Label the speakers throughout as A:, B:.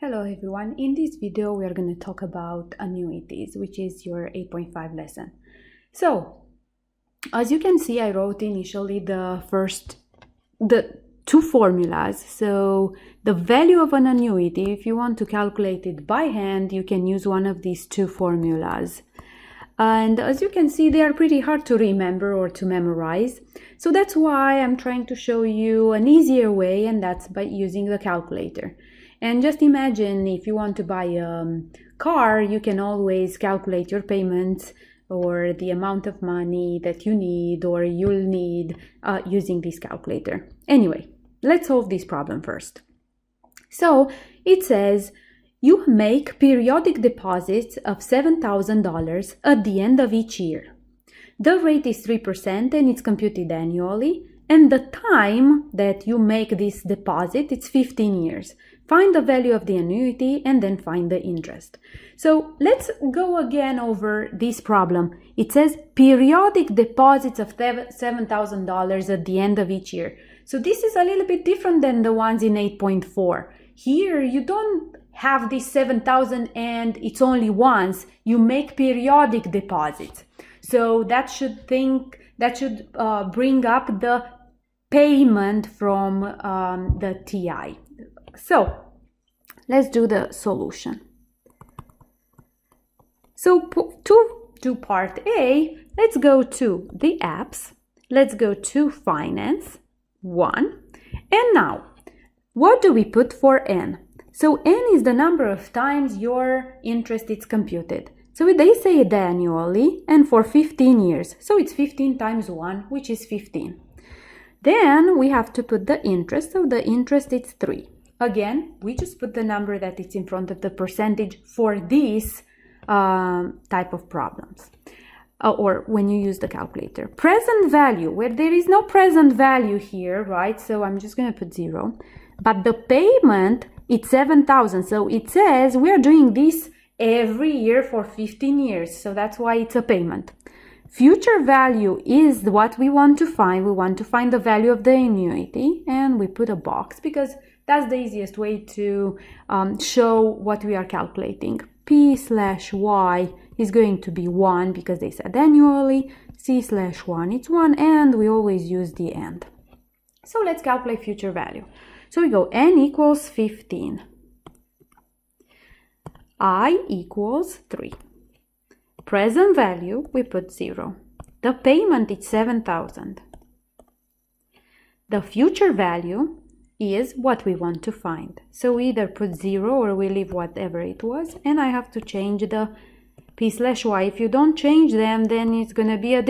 A: Hello everyone, in this video we are going to talk about annuities, which is your 8.5 lesson. So, as you can see, I wrote initially the two formulas. So, the value of an annuity, if you want to calculate it by hand, you can use one of these two formulas. And as you can see, they are pretty hard to remember or to memorize. So that's why I'm trying to show you an easier way, and that's by using the calculator. And just imagine if you want to buy a car, you can always calculate your payments or the amount of money that you need or you'll need using this calculator. Anyway, let's solve this problem first. So it says you make periodic deposits of $7,000 at the end of each year. The rate is 3% and it's computed annually. And the time that you make this deposit, it's 15 years. Find the value of the annuity and then find the interest. So let's go again over this problem. It says periodic deposits of $7,000 at the end of each year. So this is a little bit different than the ones in 8.4. Here you don't have this 7,000 and it's only once. You make periodic deposits. So that should bring up the payment from the TI. So let's do the solution. So to part A, let's go to the apps. Let's go to finance 1. And now, what do we put for N? So N is the number of times your interest is computed. So they say it annually and for 15 years. So it's 15 times 1, which is 15. Then we have to put the interest. So the interest is 3. Again, we just put the number that it's in front of the percentage for this type of problems. Or when you use the calculator. Present value, where there is no present value here, right? So I'm just going to put 0. But the payment, it's 7,000. So it says we are doing this every year for 15 years. So that's why it's a payment. Future value is what we want to find. We want to find the value of the annuity, and we put a box because that's the easiest way to show what we are calculating. P/Y is going to be 1 because they said annually. C/1, it's 1, and we always use the and. So let's calculate future value. So we go N equals 15. I equals 3. Present value, we put 0. The payment is 7,000. The future value is what we want to find. So we either put 0 or we leave whatever it was. And I have to change the P/Y. If you don't change them, then it's going to be a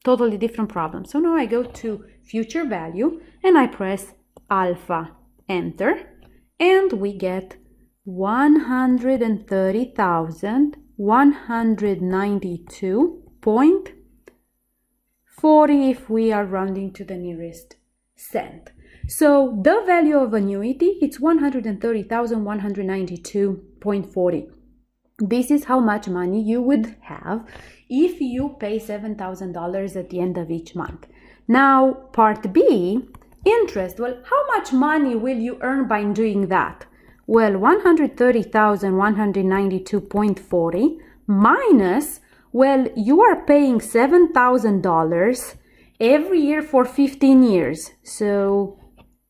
A: totally different problem. So now I go to future value and I press alpha, enter. And we get 130,192.40 if we are rounding to the nearest cent. So the value of annuity is 130,192.40. This is how much money you would have if you pay $7,000 at the end of each month. Now, part B, interest. Well, how much money will you earn by doing that? Well, 130,192.40 minus, well, you are paying $7,000 every year for 15 years. So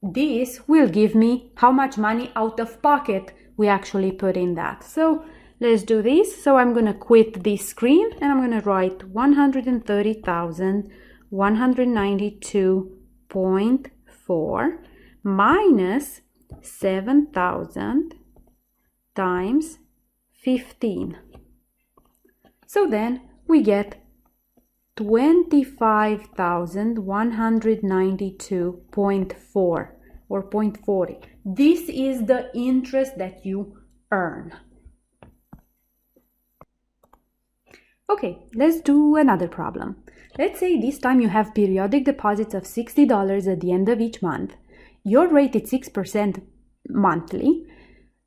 A: this will give me how much money out of pocket we actually put in that. So let's do this. So I'm going to quit this screen and I'm going to write 130,192.4 minus 7,000 times 15. So then we get 25,192.4 or 0.40. This is the interest that you earn. Okay, let's do another problem. Let's say this time you have periodic deposits of $60 at the end of each month. Your rate is 6% monthly.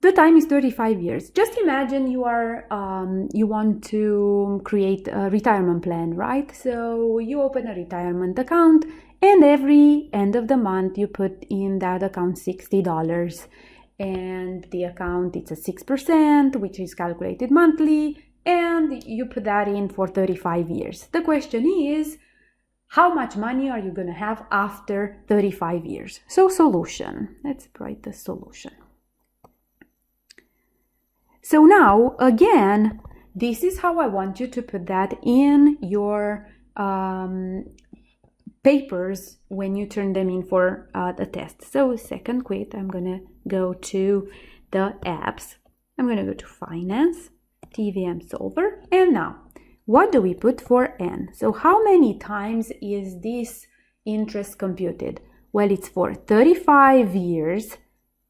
A: The time is 35 years. Just imagine you want to create a retirement plan, right? So you open a retirement account and every end of the month you put in that account $60. and the account it's a 6%, which is calculated monthly, and you put that in for 35 years. The question is, how much money are you going to have after 35 years? So solution, let's write the solution. So now, again, this is how I want you to put that in your papers when you turn them in for the test. So second quit, I'm going to go to the apps. I'm going to go to Finance, TVM Solver, and now, what do we put for N? So how many times is this interest computed? Well, it's for 35 years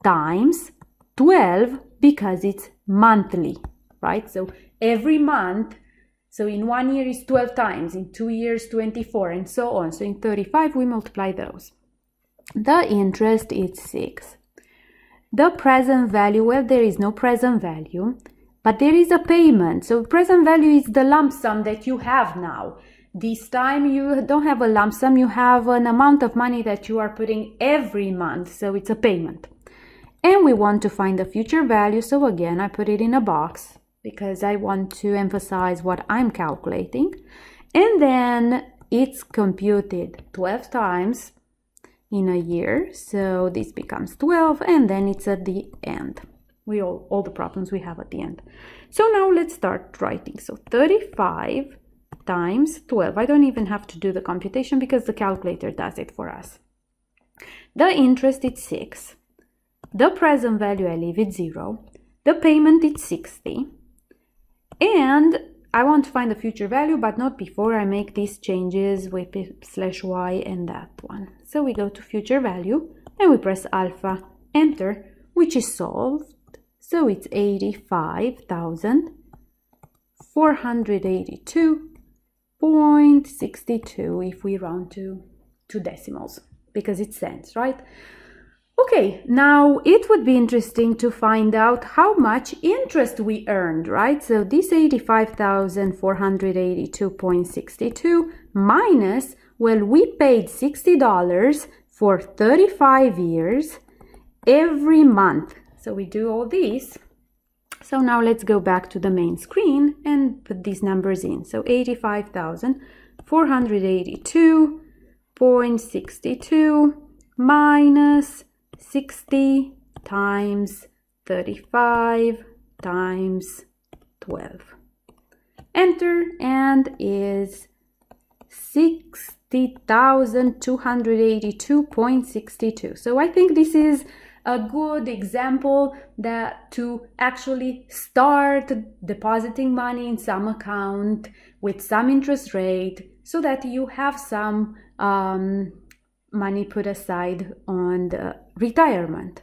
A: times 12 because it's monthly, right? So every month, so in 1 year is 12 times, in 2 years 24, and so on. So in 35 we multiply those. The interest is 6. The present value, well, there is no present value, but there is a payment. So present value is the lump sum that you have now. This time you don't have a lump sum, you have an amount of money that you are putting every month. So it's a payment. And we want to find the future value. So again, I put it in a box because I want to emphasize what I'm calculating. And then it's computed 12 times in a year. So this becomes 12, and then it's at the end. All the problems we have at the end. So now let's start writing. So 35 times 12. I don't even have to do the computation because the calculator does it for us. The interest is 6. The present value, I leave it 0. The payment is 60. And I want to find the future value, but not before I make these changes with /y and that one. So we go to future value and we press alpha, enter, which is solved. So it's 85,482.62 if we round to decimals, because it's cents, right? Okay, now it would be interesting to find out how much interest we earned, right? So this 85,482.62 minus, well, we paid $60 for 35 years every month. So we do all these. So now let's go back to the main screen and put these numbers in. So 85,482.62 minus 60 times 35 times 12. Enter, and is 60,282.62. So I think this is a good example that to actually start depositing money in some account with some interest rate so that you have some money put aside on the retirement.